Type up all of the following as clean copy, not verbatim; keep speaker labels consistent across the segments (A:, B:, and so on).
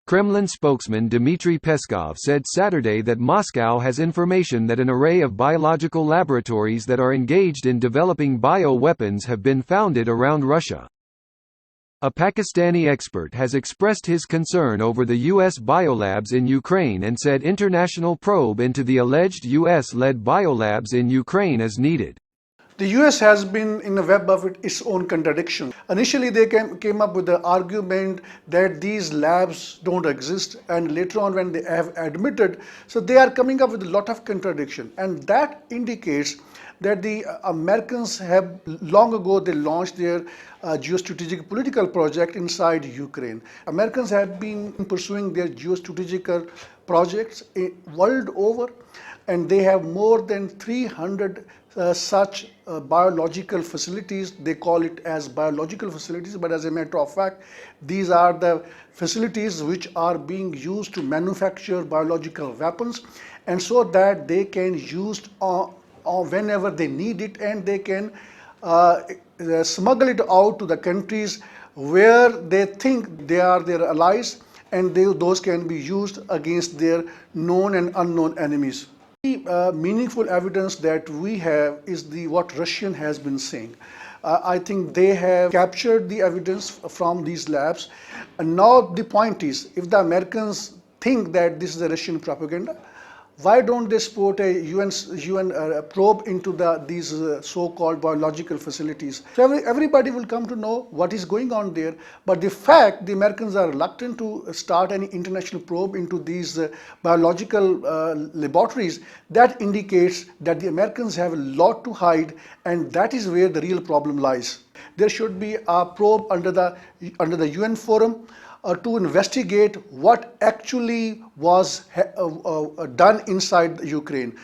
A: Kremlin spokesman Dmitry Peskov said Saturday that Moscow has information that an array of biological laboratories that are engaged in developing bio-weapons have been founded around Russia. A Pakistani expert has expressed his concern over the U.S. biolabs in Ukraine and said international probe into the alleged U.S.-led biolabs in Ukraine is needed.
B: The US has been in a web of its own contradiction. Initially, they came up with the argument that these labs don't exist, and later on when they have admitted, so they are coming up with a lot of contradiction. And that indicates that the Americans have long ago they launched their geostrategic political project inside Ukraine. Americans have been pursuing their geostrategic projects world over, and they have more than 300 such biological facilities. They call it as biological facilities, but as a matter of fact, these are the facilities which are being used to manufacture biological weapons, and so that they can use whenever they need it, and they can smuggle it out to the countries where they think they are their allies, and those can be used against their known and unknown enemies. The meaningful evidence that we have is what Russian has been saying. I think they have captured the evidence from these labs, and now the point is, if the Americans think that this is a Russian propaganda, why don't they support a UN probe into these so-called biological facilities? So everybody will come to know what is going on there. But the fact the Americans are reluctant to start any international probe into these biological laboratories, that indicates that the Americans have a lot to hide, and that is where the real problem lies. There should be a probe under the UN forum to investigate what actually was done inside Ukraine.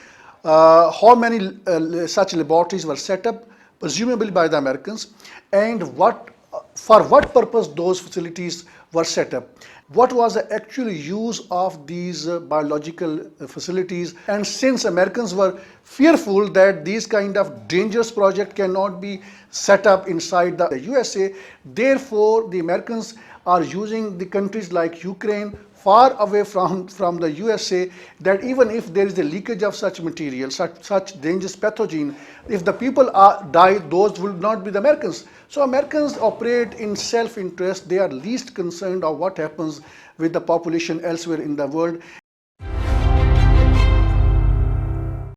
B: How many such laboratories were set up, presumably by the Americans, and for what purpose those facilities were set up. What was the actual use of these biological facilities? And since Americans were fearful that these kind of dangerous projects cannot be set up inside the USA, therefore the Americans are using the countries like Ukraine far away from the USA, that even if there is a leakage of such material, such dangerous pathogen, if the people die, those will not be the Americans. So Americans operate in self-interest. They are least concerned of what happens with the population elsewhere in the world.